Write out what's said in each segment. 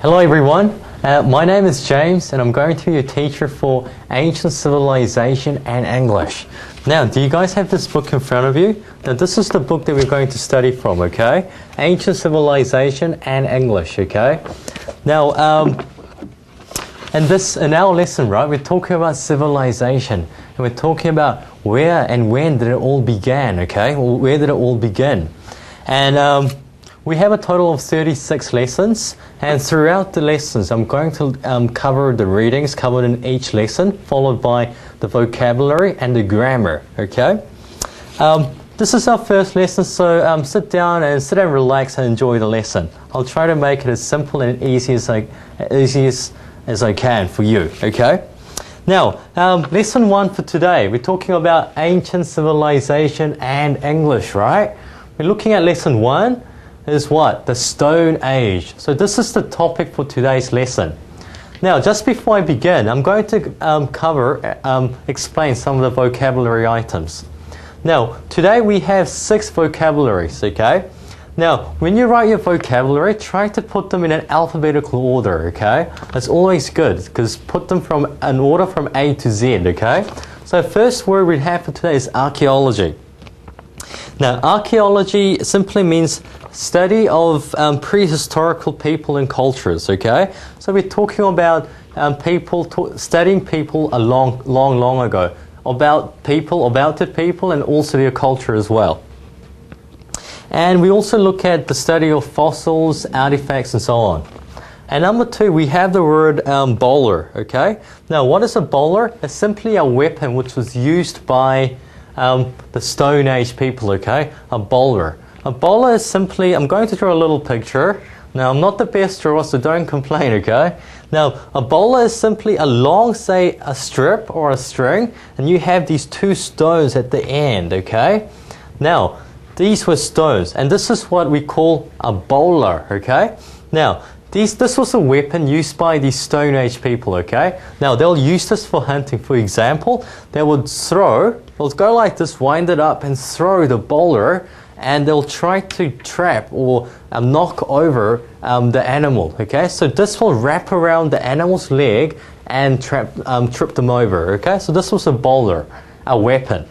Hello everyone, my name is James and I'm going to be your teacher for Ancient Civilization and English. Now, do you guys have this book in front of you? Now, this is the book that we're going to study from, okay? Ancient Civilization and English, okay? Now, in our lesson, right, we're talking about civilization and we're talking about where and when did it all began, okay? Well, where did it all begin? And we have a total of 36 lessons, and throughout the lessons I'm going to cover the readings covered in each lesson, followed by the vocabulary and the grammar, okay? This is our first lesson, so sit down and relax and enjoy the lesson. I'll try to make it as simple and easy as I can for you, okay? Now, lesson 1 for today, we're talking about ancient civilization and English, right? We're looking at lesson 1. Is what? The Stone Age. So this is the topic for today's lesson. Now, just before I begin, I'm going to explain some of the vocabulary items. Now, today we have 6 vocabularies, okay? Now, when you write your vocabulary, try to put them in an alphabetical order, okay? That's always good, because put them from an order from A to Z, okay? So first word we have for today is archaeology. Now, archaeology simply means study of prehistorical people and cultures, okay? So we're talking about studying people a long ago, about the people and also their culture as well. And we also look at the study of fossils, artifacts and so on. And number 2, we have the word bowler, okay? Now, what is a bowler? It's simply a weapon which was used by the Stone Age people, okay? A bowler. A bowler is simply, I'm going to draw a little picture. Now, I'm not the best drawer, so don't complain, okay? Now, a bowler is simply a long, say, a strip or a string, and you have these 2 stones at the end, okay? Now, these were stones, and this is what we call a bowler, okay? Now, this was a weapon used by these Stone Age people, okay? Now, they'll use this for hunting. For example, they'll go like this, wind it up, and throw the bowler, and they'll try to trap or knock over the animal, okay? So this will wrap around the animal's leg and trip them over, okay? So this was a bowler, a weapon.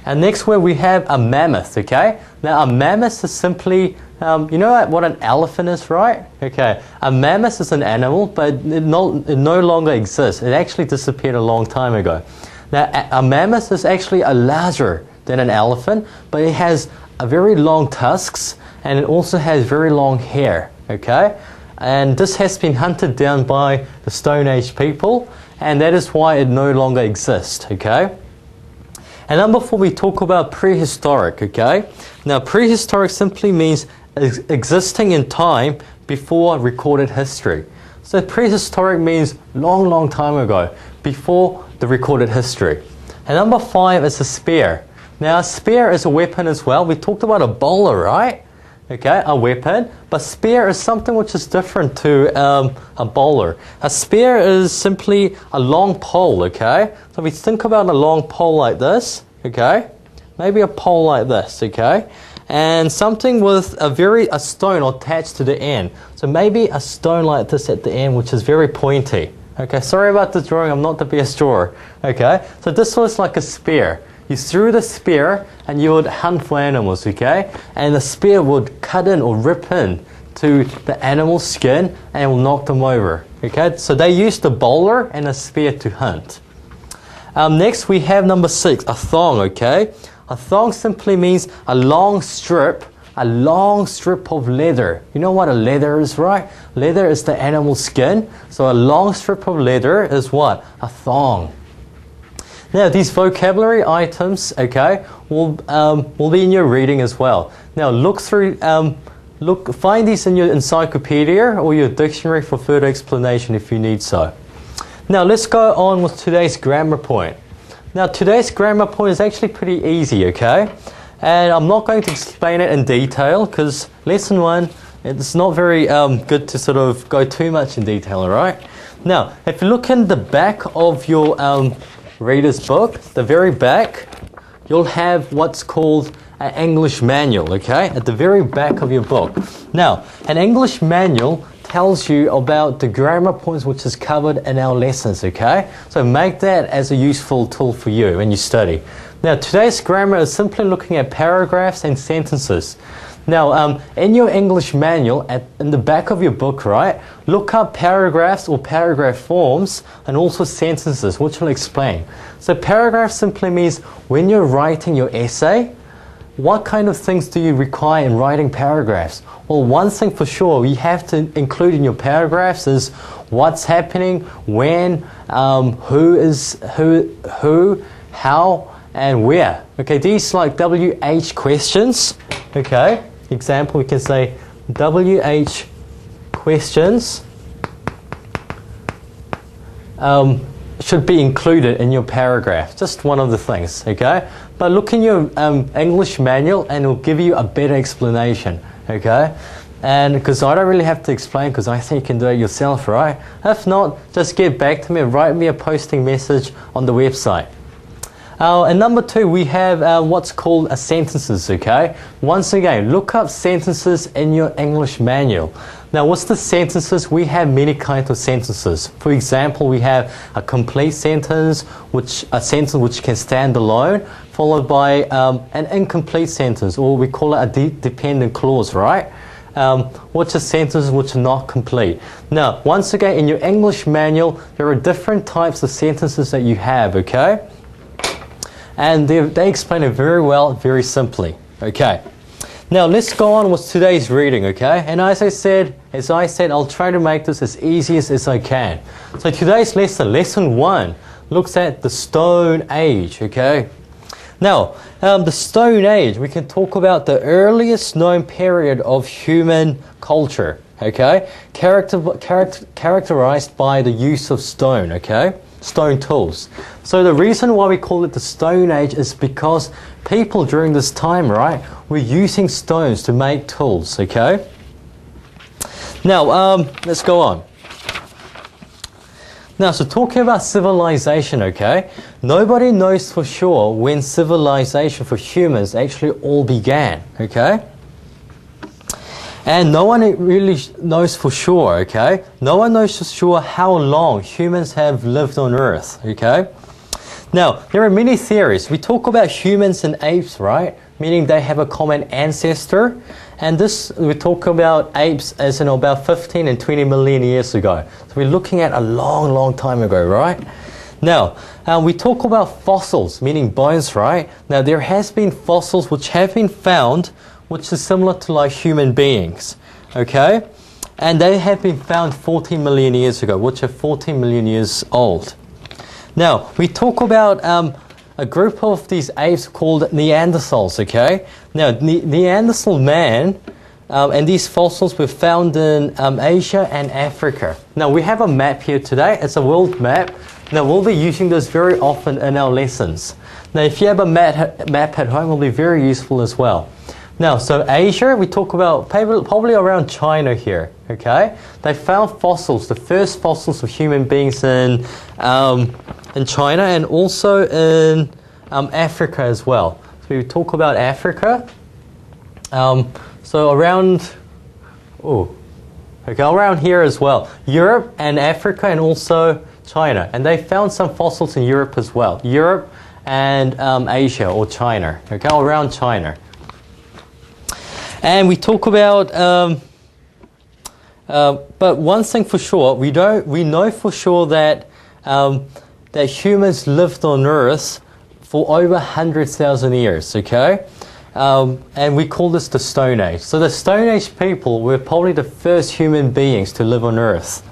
And next word we have a mammoth, okay? Now, a mammoth is simply, you know what an elephant is, right? Okay, a mammoth is an animal, but it no longer exists. It actually disappeared a long time ago. Now, a mammoth is actually larger than an elephant, but it has a very long tusks, and it also has very long hair, okay? And this has been hunted down by the Stone Age people, and that is why it no longer exists, okay? And number 4, we talk about prehistoric, okay? Now, prehistoric simply means existing in time before recorded history. So prehistoric means long time ago, before the recorded history. And number 5 is a spear. Now, a spear is a weapon as well. We talked about a bowler, right? Okay, a weapon. But spear is something which is different to a bowler. A spear is simply a long pole, okay? So we think about a long pole like this, okay? Maybe a pole like this, okay? And something with a stone attached to the end. So maybe a stone like this at the end, which is very pointy. Okay, sorry about the drawing, I'm not the best drawer. Okay, so this was like a spear. You threw the spear and you would hunt for animals, okay? And the spear would cut in or rip in to the animal's skin and it will knock them over, okay? So they used a bowler and a spear to hunt. Next we have number 6, a thong, okay? A thong simply means a long strip of leather. You know what a leather is, right? Leather is the animal's skin. So a long strip of leather is what? A thong. Now, these vocabulary items, okay, will be in your reading as well. Now, find these in your encyclopedia or your dictionary for further explanation if you need so. Now, let's go on with today's grammar point. Now, today's grammar point is actually pretty easy, okay? And I'm not going to explain it in detail because lesson 1, it's not very good to sort of go too much in detail, all right? Now, if you look in the back of your reader's book, the very back, you'll have what's called an English manual, okay? At the very back of your book. Now, an English manual tells you about the grammar points which is covered in our lessons, okay? So make that as a useful tool for you when you study. Now, today's grammar is simply looking at paragraphs and sentences. Now, in your English manual, in the back of your book, right, look up paragraphs or paragraph forms and also sentences, which will explain. So paragraph simply means when you're writing your essay, what kind of things do you require in writing paragraphs? Well, one thing for sure you have to include in your paragraphs is what's happening, when, who, how, and where. Okay, these like WH questions. Okay, example, we can say WH questions should be included in your paragraph. Just one of the things, okay? But look in your English manual and it'll give you a better explanation, okay? And because I don't really have to explain because I think you can do it yourself, right? If not, just get back to me and write me a posting message on the website. And number 2, we have what's called sentences, okay? Once again, look up sentences in your English manual. Now, what's the sentences? We have many kinds of sentences. For example, we have a complete sentence, a sentence which can stand alone, followed by an incomplete sentence, or we call it a dependent clause, right? Which are sentences which are not complete. Now, once again, in your English manual, there are different types of sentences that you have, okay? And they explain it very well, very simply. Okay. Now let's go on with today's reading, okay? And as I said, I'll try to make this as easy as I can. So today's lesson 1, looks at the Stone Age, okay? Now, the Stone Age, we can talk about the earliest known period of human culture, okay? Characterized by the use of stone, okay? Stone tools. So the reason why we call it the Stone Age is because people during this time, right, were using stones to make tools, okay? Now, let's go on. Now, so talking about civilization, okay, nobody knows for sure when civilization for humans actually all began, okay? And no one really knows for sure, okay? No one knows for sure how long humans have lived on Earth, okay? Now, there are many theories. We talk about humans and apes, right? Meaning they have a common ancestor. And this, we talk about apes as in about 15 and 20 million years ago. So we're looking at a long, long time ago, right? Now, we talk about fossils, meaning bones, right? Now, there has been fossils which have been found which is similar to like human beings, okay? And they have been found 14 million years ago, which are 14 million years old. Now, we talk about a group of these apes called Neanderthals, okay? Now, Neanderthal man, and these fossils were found in Asia and Africa. Now, we have a map here today. It's a world map. Now, we'll be using this very often in our lessons. Now, if you have a map at home, it will be very useful as well. Now, so Asia, we talk about probably around China here, okay? They found fossils, the first fossils of human beings in China and also in Africa as well. So we talk about Africa. So around here as well. Europe and Africa and also China. And they found some fossils in Europe as well. Europe and Asia or China, okay, around China. And we talk about, but one thing for sure, we know for sure that that humans lived on Earth for over 100,000 years, okay? And we call this the Stone Age. So the Stone Age people were probably the first human beings to live on Earth.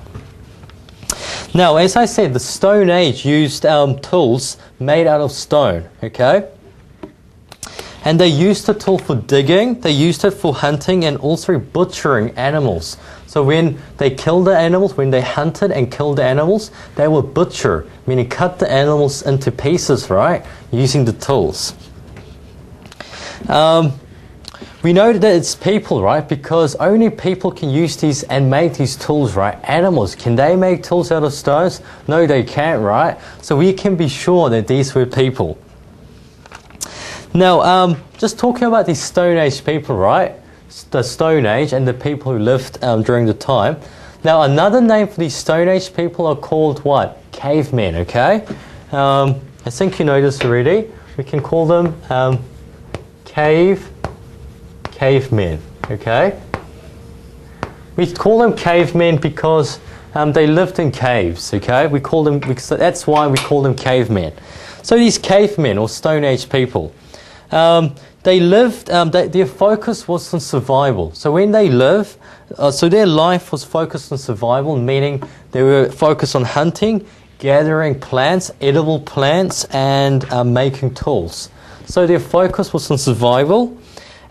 Now, as I said, the Stone Age used tools made out of stone, okay? And they used the tool for digging, they used it for hunting and also butchering animals. So when they killed the animals, when they hunted and killed the animals, they would butcher, meaning cut the animals into pieces, right? Using the tools. We know that it's people, right? Because only people can use these and make these tools, right? Animals, can they make tools out of stones? No, they can't, right? So we can be sure that these were people. Now, just talking about these Stone Age people, right? The Stone Age and the people who lived during the time. Now, another name for these Stone Age people are called what? Cavemen, okay? I think you know this already. We can call them cavemen, okay? We call them cavemen because they lived in caves, okay? We call them, that's why we call them cavemen. So these cavemen or Stone Age people, they lived, their focus was on survival. So when they lived, so their life was focused on survival, meaning they were focused on hunting, gathering plants, edible plants, and making tools. So their focus was on survival.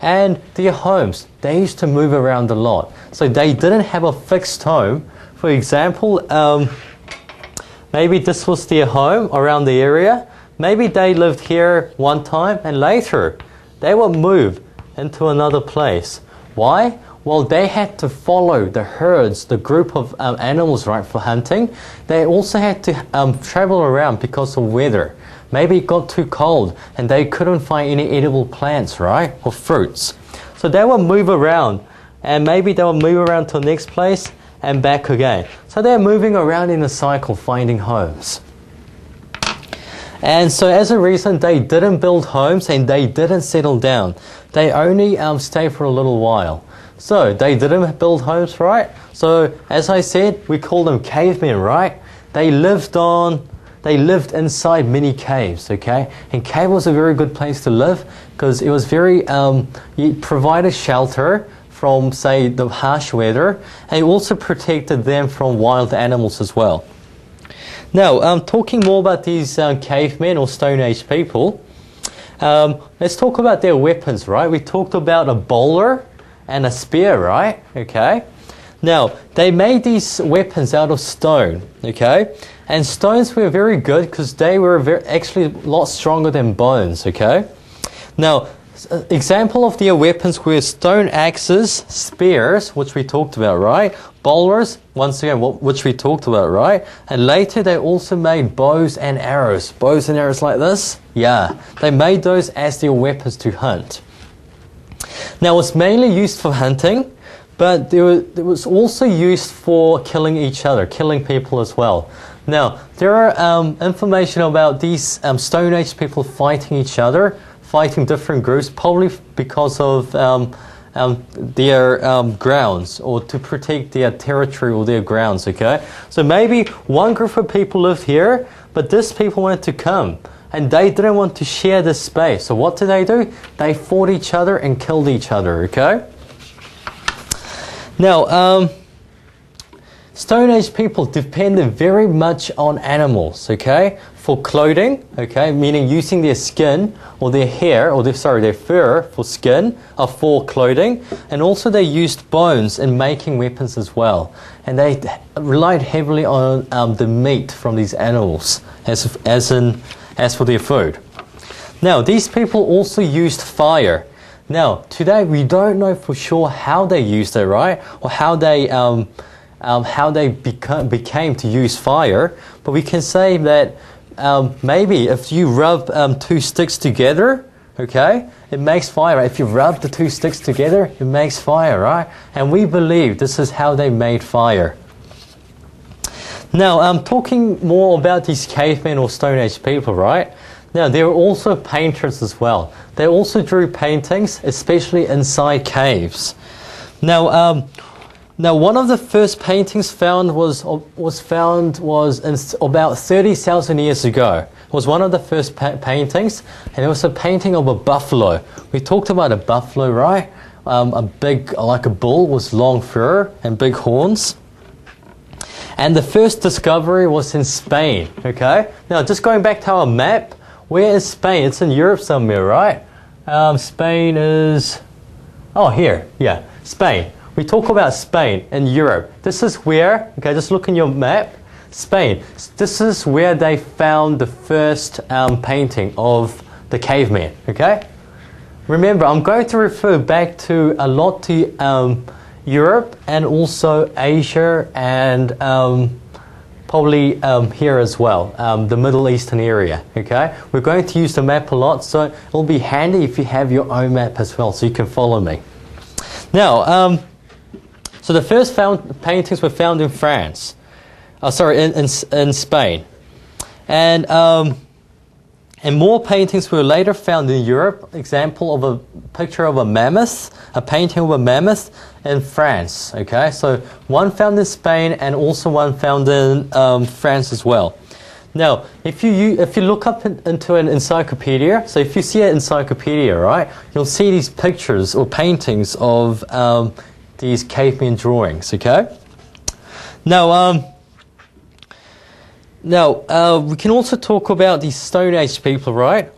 And their homes, they used to move around a lot. So they didn't have a fixed home. For example, maybe this was their home around the area. Maybe they lived here one time and later they would move into another place. Why? Well, they had to follow the herds, the group of animals, right, for hunting. They also had to travel around because of weather. Maybe it got too cold and they couldn't find any edible plants, right, or fruits. So they would move around, and maybe they would move around to the next place and back again. So they're moving around in a cycle, finding homes. And so as a reason, they didn't build homes and they didn't settle down. They only stayed for a little while. So they didn't build homes, right? So as I said, we call them cavemen, right? They lived inside many caves, okay? And cave was a very good place to live because it was very, it provided shelter from, say, the harsh weather, and it also protected them from wild animals as well. Now, talking more about these cavemen or Stone Age people, let's talk about their weapons, right? We talked about a boulder and a spear, right? Okay. Now, they made these weapons out of stone, okay? And stones were very good because they were actually a lot stronger than bones, okay? Now, example of their weapons were stone axes, spears, which we talked about, right? Boulders, once again, which we talked about, right? And later they also made bows and arrows. Bows and arrows like this? Yeah. They made those as their weapons to hunt. Now, it was mainly used for hunting, but it was also used for killing each other, killing people as well. Now, there are information about these Stone Age people fighting each other, fighting different groups, probably because of their grounds, or to protect their territory or their grounds, okay? So maybe one group of people lived here, but this people wanted to come, and they didn't want to share this space. So what did? They fought each other and killed each other, okay? Now, Stone Age people depended very much on animals, okay, for clothing, okay, meaning using their skin or their hair, or their fur for skin, or for clothing, and also they used bones in making weapons as well. And they relied heavily on the meat from these animals as for their food. Now, these people also used fire. Now, today we don't know for sure how they used it, right, or how they became to use fire, but we can say that maybe if you rub two sticks together, okay, it makes fire. Right? If you rub the two sticks together, it makes fire, right? And we believe this is how they made fire. Now, talking more about these cavemen or Stone Age people, right? Now, there were also painters as well. They also drew paintings, especially inside caves. Now, one of the first paintings found was about 30,000 years ago. It was one of the first paintings, and it was a painting of a buffalo. We talked about a buffalo, right? A big, like a bull, with long fur and big horns. And the first discovery was in Spain, okay? Now, just going back to our map, where is Spain? It's in Europe somewhere, right? Spain is... Oh, here. Yeah, Spain. We talk about Spain in Europe. This is where, okay, just look in your map, Spain. This is where they found the first painting of the caveman, okay? Remember, I'm going to refer back to a lot to Europe and also Asia and probably here as well, the Middle Eastern area, okay? We're going to use the map a lot, so it'll be handy if you have your own map as well, so you can follow me. Now, So the first paintings were found in France. In Spain. And more paintings were later found in Europe. Example of a picture of a mammoth, a painting of a mammoth in France. Okay, so one found in Spain and also one found in France as well. Now, if you look up into an encyclopedia, so if you see an encyclopedia, right, you'll see these pictures or paintings of these caveman drawings. Okay. Now, we can also talk about the Stone Age people, right?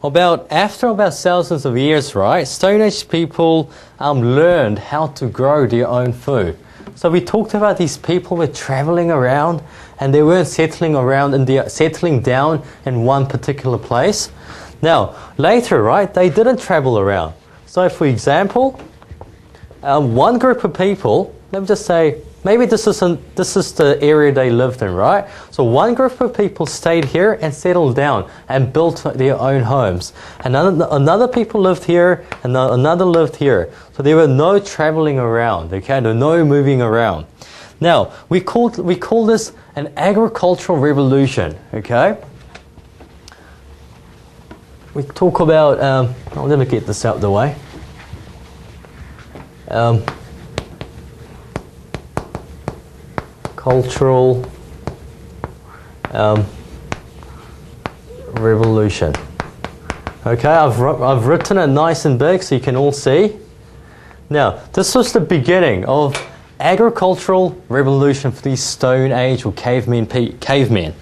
After about thousands of years, right? Stone Age people learned how to grow their own food. So we talked about these people were traveling around, and they weren't settling down in one particular place. Now, later, right? They didn't travel around. So, for example, one group of people, let me just say. Maybe this is the area they lived in, right? So one group of people stayed here and settled down and built their own homes. And another people lived here, and another lived here. So there were no traveling around, okay? There were no moving around. Now, we call this an agricultural revolution, okay? We talk about, let me get this out of the way. Cultural revolution. Okay, I've written it nice and big so you can all see. Now, this was the beginning of agricultural revolution for these Stone Age or cavemen.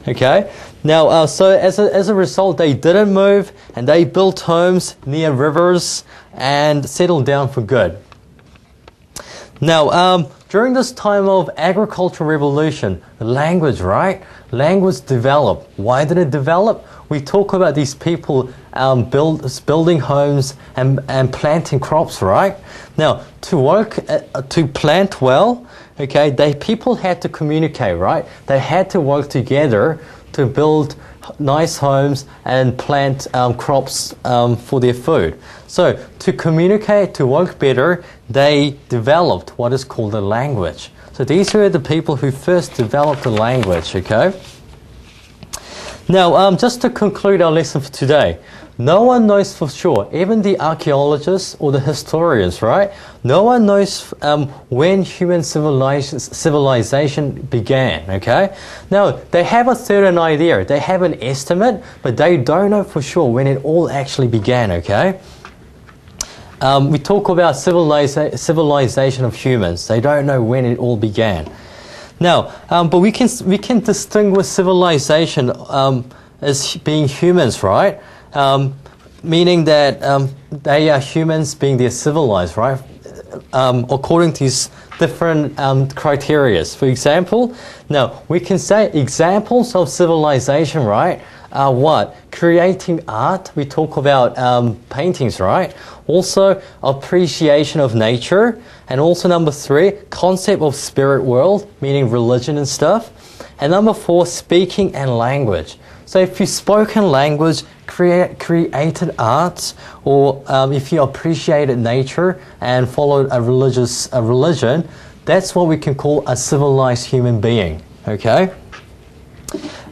Okay. Now, so as a result, they didn't move and they built homes near rivers and settled down for good. Now, during this time of agricultural revolution, the language, right? Language developed. Why did it develop? We talk about these people building homes and planting crops, right? Now, to plant well, okay, people had to communicate, right? They had to work together to build nice homes and plant crops for their food. So to communicate, to work better, they developed what is called a language. So these were the people who first developed the language, okay? Now, just to conclude our lesson for today, no one knows for sure, even the archaeologists or the historians, right? No one knows when human civilization began, okay? Now, they have a certain idea, they have an estimate, but they don't know for sure when it all actually began, okay? We talk about civilization of humans. They don't know when it all began. Now, but we can distinguish civilization as being humans, right? Meaning that they are humans being they're civilized, right? According to these different criteria. For example, now we can say examples of civilization, right? Are what? Creating art. We talk about paintings, right? Also, appreciation of nature. And also number 3, concept of spirit world, meaning religion and stuff. And number 4, speaking and language. So if you spoken language, created arts, or if you appreciated nature and followed a religion, that's what we can call a civilized human being, okay?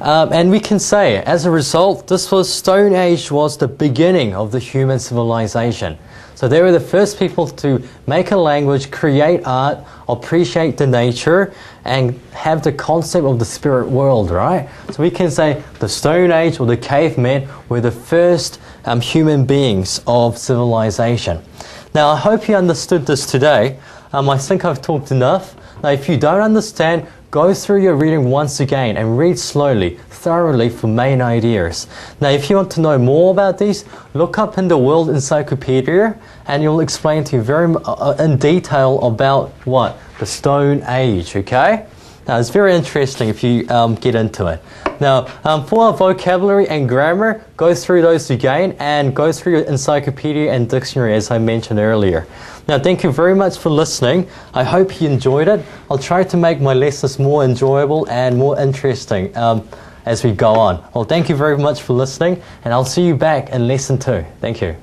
And we can say, as a result, Stone Age was the beginning of the human civilization. So they were the first people to make a language, create art, appreciate the nature, and have the concept of the spirit world, right? So we can say the Stone Age or the cavemen were the first human beings of civilization. Now, I hope you understood this today. I think I've talked enough. Now, if you don't understand, go through your reading once again and read slowly, thoroughly for main ideas. Now, if you want to know more about these, look up in the World Encyclopedia and you'll explain to you very in detail about what? The Stone Age, okay? Now, it's very interesting if you get into it. Now, for our vocabulary and grammar, go through those again and go through your encyclopedia and dictionary as I mentioned earlier. Now, thank you very much for listening. I hope you enjoyed it. I'll try to make my lessons more enjoyable and more interesting as we go on. Well, thank you very much for listening, and I'll see you back in lesson 2. Thank you.